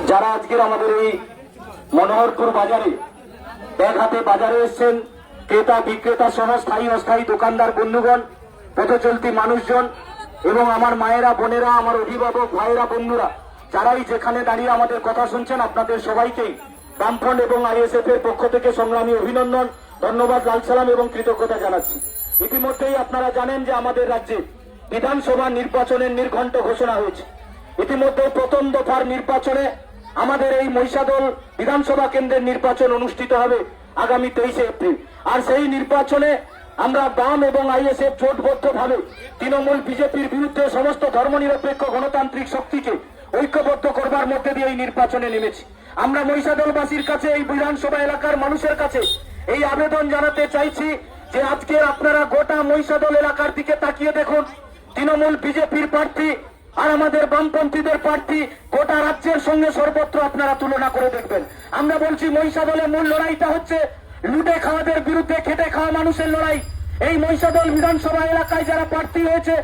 যারা আজকের আমাদের এই মনোহরপুর বাজারে এক হাতে বাজারে এসছেন, ক্রেতা বিক্রেতা সহ স্থায়ী অস্থায়ী দোকানদার বন্ধুগণ, পথচলতি মানুষজন এবং আমার মায়েরা বোনেরা, আমার অভিভাবক ভাইয়েরা বন্ধুরা, যারাই যেখানে দাঁড়িয়ে আমাদের কথা শুনছেন, আপনাদের সবাইকেই বামফ্রন্ট এবং আইএসএফ এর পক্ষ থেকে সংগ্রামী অভিনন্দন, ধন্যবাদ, লাল সালাম এবং কৃতজ্ঞতা জানাচ্ছি। ইতিমধ্যেই আপনারা জানেন যে আমাদের রাজ্যে বিধানসভা নির্বাচনের নির্ঘণ্ট ঘোষণা হয়েছে। ইতিমধ্যে প্রথম দফার নির্বাচনে আমাদের এই মহিষাদল বিধানসভা কেন্দ্রের নির্বাচন অনুষ্ঠিত হবে আগামী 23 এপ্রিল। আর সেই নির্বাচনে আমরা বাম এবং আইএসএফ জোটবদ্ধভাবে তৃণমূল বিজেপির বিরুদ্ধে সমস্ত ধর্মনিরপেক্ষ গণতান্ত্রিক শক্তিকে ঐক্যবদ্ধ করবার মধ্যে দিয়ে এই নির্বাচনে নেমেছি। আমরা মহিষাদলবাসীর কাছে, এই বিধানসভা এলাকার মানুষের কাছে এই আবেদন জানাতে চাইছি যে আজকে আপনারা গোটা মহিষাদল এলাকার দিকে তাকিয়ে দেখুন। তৃণমূল বিজেপির প্রার্থী আর আমাদের বামপন্থীদের প্রার্থী গোটা রাজ্যের সঙ্গে সর্বত্র আপনারা তুলনা করে দেখবেন। আমরা বলছি মহিষাদলের মূল লড়াইটা হচ্ছে লুটে খাওয়াদের বিরুদ্ধে খেটে খাওয়া মানুষের লড়াই। এই মহিষাদল বিধানসভা এলাকায় যারা প্রার্থী হয়েছে,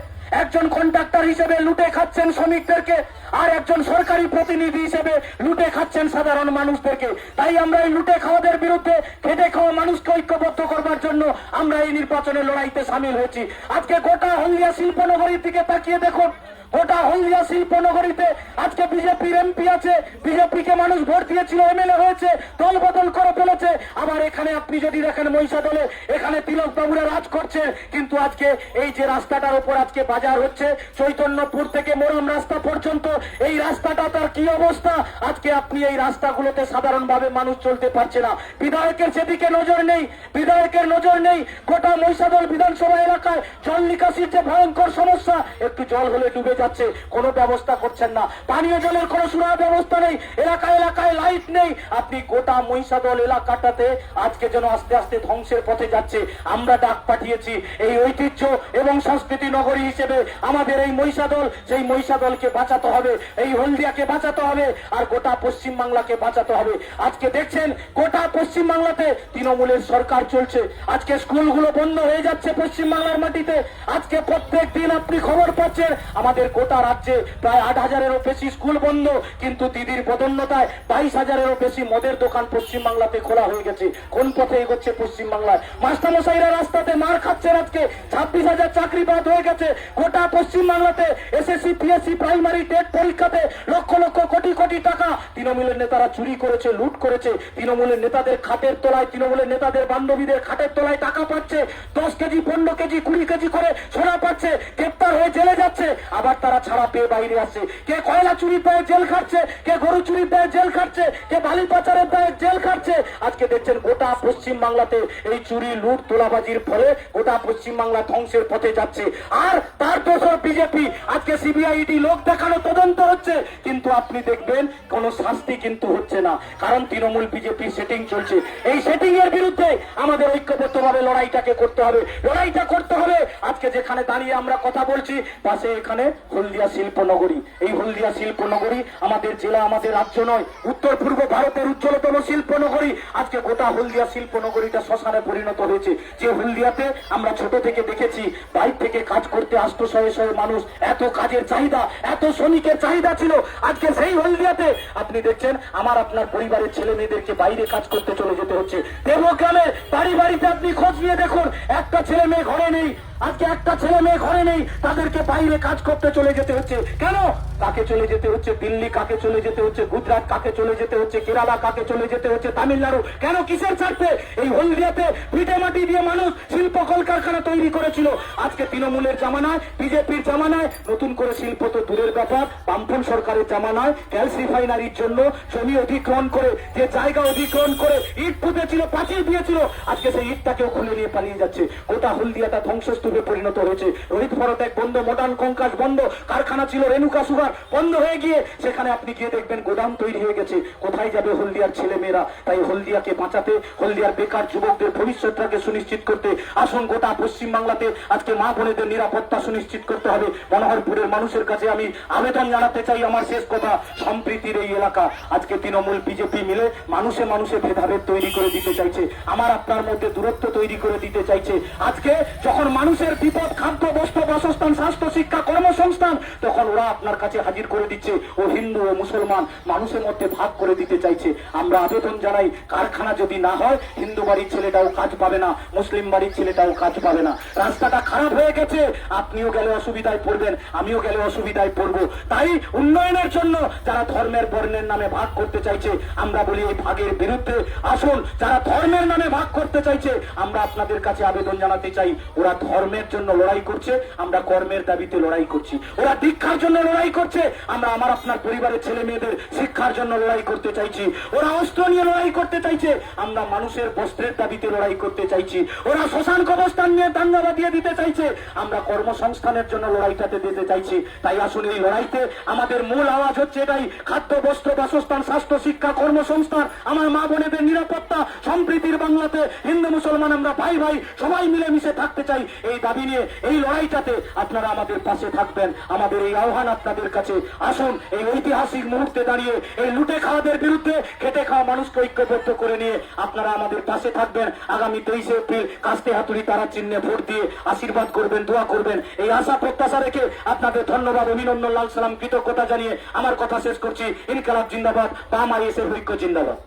একজন কন্ট্রাক্টর হিসেবে লুটে খাচ্ছেন শ্রমিকদেরকে, আর একজন সরকারি প্রতিনিধি হিসেবে লুটে খাচ্ছেন সাধারণ মানুষদেরকে। তাই আমরা এই লুটে খাওয়াদের বিরুদ্ধে খেটে খাওয়া মানুষকে ঐক্যবদ্ধ করবার জন্য আমরা এই নির্বাচনের লড়াইতে সামিল হয়েছি। আজকে গোটা হলদিয়া শিল্পনগরীর দিকে তাকিয়ে দেখুন। গোটা হলদিয়া শিল্পনগরীতে আজকে বিজেপির এমপি আছে, বিজেপিকে মানুষ ভোট দিয়েছিল, এমএলএ হয়েছে, দল বদল করে ফেলেছে। আবার এখানে আপনি যদি দেখেন মহিষাদলে এখানে তিলক বাবুরা রাজ করছে। কিন্তু আজকে এই যে রাস্তাটার উপর আজকে বাজার হচ্ছে, চৈতন্যপুর থেকে মোরাম রাস্তা পর্যন্ত, এই রাস্তাটা তার কি অবস্থা। আজকে আপনি এই রাস্তাগুলোতে সাধারণভাবে মানুষ চলতে পারছে না। বিধায়কের সেদিকে নজর নেই, বিধায়কের নজর নেই। গোটা মহিষাদল বিধানসভা এলাকায় জল নিকাশির যে ভয়ঙ্কর সমস্যা, একটু জল হলে ডুবে যাচ্ছে, কোনো ব্যবস্থা করছেন না। পানীয় জলের কোনো সুরাহা ব্যবস্থা নেই, এলাকায় এলাকায় লাইট নেই। আপনি গোটা মহিষাদল এলাকাটাতে আজকে যেন আস্তে আস্তে ধ্বংসের পথে যাচ্ছে। আমরা ডাক পাঠিয়েছি এই ঐতিহ্য এবং সংস্কৃতি নগরী হিসেবে আমাদের এই মহিষাদল, সেই মহিষাদলকে বাঁচাতে হবে, এই হলদিয়াকে বাঁচাতে হবে, আর গোটা পশ্চিম বাংলাকে বাঁচাতে হবে। আজকে দেখছেন গোটা পশ্চিম বাংলাতে তৃণমূলের সরকার চলছে। আজকে স্কুলগুলো বন্ধ হয়ে যাচ্ছে পশ্চিম বাংলার মাটিতে। আজকে প্রত্যেক দিন আপনি খবর পাচ্ছেন আমাদের গোটা রাজ্যে প্রায় 8,000-এরও বেশি স্কুল বন্ধ, কিন্তু দিদির বদন্যতায় 22,000-এরও বেশি মদের দোকান পশ্চিম বাংলাতে খোলা হয়ে গেছে। কোন পথে এগোচ্ছে পশ্চিম বাংলায়? মাস্টারমশাইরা রাস্তাতে মার খাচ্ছেন। আজকে 26,000 চাকরি বাদ হয়ে গেছে গোটা পশ্চিম বাংলাতে। এসএসসি পিএসসি প্রাইমারি টেট পরীক্ষাতে লক্ষ লক্ষ কোটি কোটি টাকা তৃণমূলের নেতারা চুরি করেছে, লুট করেছে। তৃণমূলের নেতাদের খাটের তলায়, তৃণমূলের নেতাদের বান্ধবীদের খাটের তলায় টাকা পাচ্ছে, 10 কেজি 15 কেজি 20 কেজি করে সোনা পাচ্ছে, গ্রেপ্তার হয়ে জেলে যাচ্ছে, আবার তারা ছাড়া পেয়ে বাইরে আসছে। কে কয়লা চুরি পেয়ে জেল খাচ্ছে, কে গরু চুরি পেয়ে জেল খাচ্ছে, কে বালি পাচারের পেয়ে জেল খাচ্ছে। আজকে দেখছেন গোটা পশ্চিম বাংলাতে এই চুরি লুট তোলাবাজির ফলে গোটা পশ্চিম বাংলা ধ্বংসের পথে যাচ্ছে। আর তার দোষর বিজেপি। আজকে সিবিআইডি লোক দেখানো তদন্ত হচ্ছে, কিন্তু আপনি দেখবেন কোন শাস্তি কিন্তু হচ্ছে না, কারণ তৃণমূল বিজেপি সেটিং চলছে। এই সেটিং এর বিরুদ্ধে আমাদের ঐক্যবদ্ধভাবে লড়াইটাকে করতে হবে, লড়াইটা করতে হবে। আজকে যেখানে দাঁড়িয়ে আমরা কথা বলছি, পাশে এখানে হলদিয়া শিল্পনগরী। এই হলদিয়া শিল্পনগরী আমাদের জেলা, আমাদের রাজ্য নয়, উত্তর পূর্ব ভারতের উজ্জ্বলতম শিল্পনগরী। আজকে গোটা হলদিয়া শিল্পনগরীটা শ্মশানে পরিণত হয়েছে। যে হলদিয়াতে আমরা ছোট থেকে দেখেছি বাইরে থেকে কাজ করতে আসতো শয়ে শয়ে মানুষ, এত কাজের চাহিদা, এত শ্রমিকের চাহিদা ছিল। আজকে সেই হলদিয়াতে আপনি দেখছেন আমার আপনার পরিবারের ছেলে মেয়েদেরকে বাইরে কাজ করতে চলে যেতে হচ্ছে। দেবগ্রামে বাড়ি বাড়িতে আপনি খোঁজ নিয়ে দেখুন, একটা ছেলে মেয়ে ঘরে নেই। আজকে একটা ছেলে মেয়ে ঘরে নেই, তাদেরকে বাইরে কাজ করতে চলে যেতে হচ্ছে। কেন? কাকে চলে যেতে হচ্ছে? দিল্লি কাকে চলে যেতে হচ্ছে? গুজরাট কাকে চলে যেতে হচ্ছে? কেরালা কাকে চলে যেতে হচ্ছে? তামিলনাড়ু। কেন? কিসের স্বার্থে? এই হলদিয়াতে ভিটে মাটি দিয়ে মানুষ শিল্প কলকারখানা তৈরি করেছিল। আজকে তৃণমূলের জামানায়, বিজেপির জামানায় নতুন করে শিল্প তো দূরের ব্যাপার, বামফ্রন্ট সরকারের জামানায় গ্যাস রিফাইনারির জন্য জমি অধিগ্রহণ করে, যে জায়গা অধিগ্রহণ করে ইট পুঁতেছিল, পাঁচিল দিয়েছিল, আজকে সেই ইটটাকেও খুলে নিয়ে পালিয়ে যাচ্ছে। গোটা হলদিয়াটা ধ্বংসস্তূপে পরিণত হয়েছে। রোহিত ফরটেক বন্ধ, মডার্ন কঙ্কাস বন্ধ, কারখানা ছিল রেণুকা সুগার বন্ধ হয়ে গিয়ে সেখানে আপনি গিয়ে দেখবেন গোদাম তৈরি হয়ে গেছে। কোথায় যাবে হলদিয়ার ছেলে মেয়েরা? তাই হলদিয়াকে বাঁচাতে, হলদিয়ার বেকার যুবকদের ভবিষ্যৎটাকে সুনিশ্চিত করতে আসুন গোটা পশ্চিম বাংলাতে আজকে মা বোনেদের নিরাপত্তা সুনিশ্চিত করতে হবে। মনোহরপুরের মানুষের কাছে আমি আবেদন জানাতে চাই, আমার শেষ কথা, সম্প্রীতির এই এলাকা আজকে তৃণমূল বিজেপি মিলে মানুষে মানুষে ভেদাভেদ তৈরি করে দিতে চাইছে, আমার আপনার মধ্যে দূরত্ব তৈরি করে দিতে চাইছে। আজকে যখন মানুষের বিপদ, খাদ্য, বস্ত্র, বাসস্থান, স্বাস্থ্য, শিক্ষা, কর্মসংস্থান, তখন ওরা আপনার কাছে হাজির করে দিচ্ছে ও হিন্দু ও মুসলমান মানুষের মধ্যে ভাগ করে দিতে চাইছে। আমরা আবেদন জানাই, কারখানা যদি না হয় হিন্দু বাড়ির ছেলেটাও কাজ পাবে না, মুসলিম বাড়ির ছেলেটাও কাজ পাবে না। রাস্তাটা খারাপ হয়ে গেছে, আপনিও গেলে অসুবিধায় পড়বেন, আমিও গেলে অসুবিধায় পড়বো। তাই উন্নয়নের জন্য যারা ধর্মের বর্ণের নামে ভাগ করতে চাইছে, আমরা বলি এই ভাগের বিরুদ্ধে আসুন। যারা ধর্মের নামে ভাগ করতে চাইছে, আমরা আপনাদের কাছে আবেদন জানাতে চাই, ওরা ধর্মের জন্য লড়াই করছে, আমরা কর্মের দাবিতে লড়াই করছি। ওরা দীক্ষার জন্য লড়াই করছে, আমরা আমার আপনার পরিবারের ছেলে মেয়েদের শিক্ষার জন্য লড়াই করতে চাইছি। ওরা অস্ত্র নিয়ে লড়াই করতে চাইছে, আমরা মানুষের বস্ত্রের দাবিতে লড়াই করতে চাইছি। ওরা শ্মশান কবরস্থান নিয়ে দাঙ্গা বাঁধিয়ে দিতে চাইছে, আমরা কর্মসংস্থানের জন্য লড়াইটাতে দিতে চাইছি। তাই আসুন, এই লড়াইতে আমাদের মূল আওয়াজ হচ্ছে এটাই, খাদ্য, বস্ত্র, বাসস্থান, স্বাস্থ্য, শিক্ষা, কর্মসংস্থান, আমার মা বোনেদের নিরাপত্তা, সম্প্রীতির বাংলাতে হিন্দু মুসলমান আমরা ভাই ভাই সবাই মিলেমিশে থাকতে চাই। এই দাবি নিয়ে এই লড়াইটাতে আপনারা আমাদের পাশে থাকবেন। আমাদের এই আহ্বান আপনাদের কাছে, আসুন এই ঐতিহাসিক মুহূর্তে দাঁড়িয়ে এই লুটে খাওয়াদের বিরুদ্ধে খেটে খাওয়া মানুষকে ঐক্যবদ্ধ করে নিয়ে আপনারা আমাদের পাশে থাকবেন। আগামী 23 এপ্রিল কাস্তে হাতুড়ি তারা চিহ্নে ভোট দিয়ে আশীর্বাদ করবেন, দোয়া করবেন। এই আশা প্রত্যাশা রেখে আপনাদের ধন্যবাদ, অভিনন্দন, লাল সালাম, কৃতজ্ঞতা জানিয়ে আমার কথা শেষ করছি। ইনকালাব জিন্দাবাদ, বাম আইএসএর ঐক্য জিন্দাবাদ।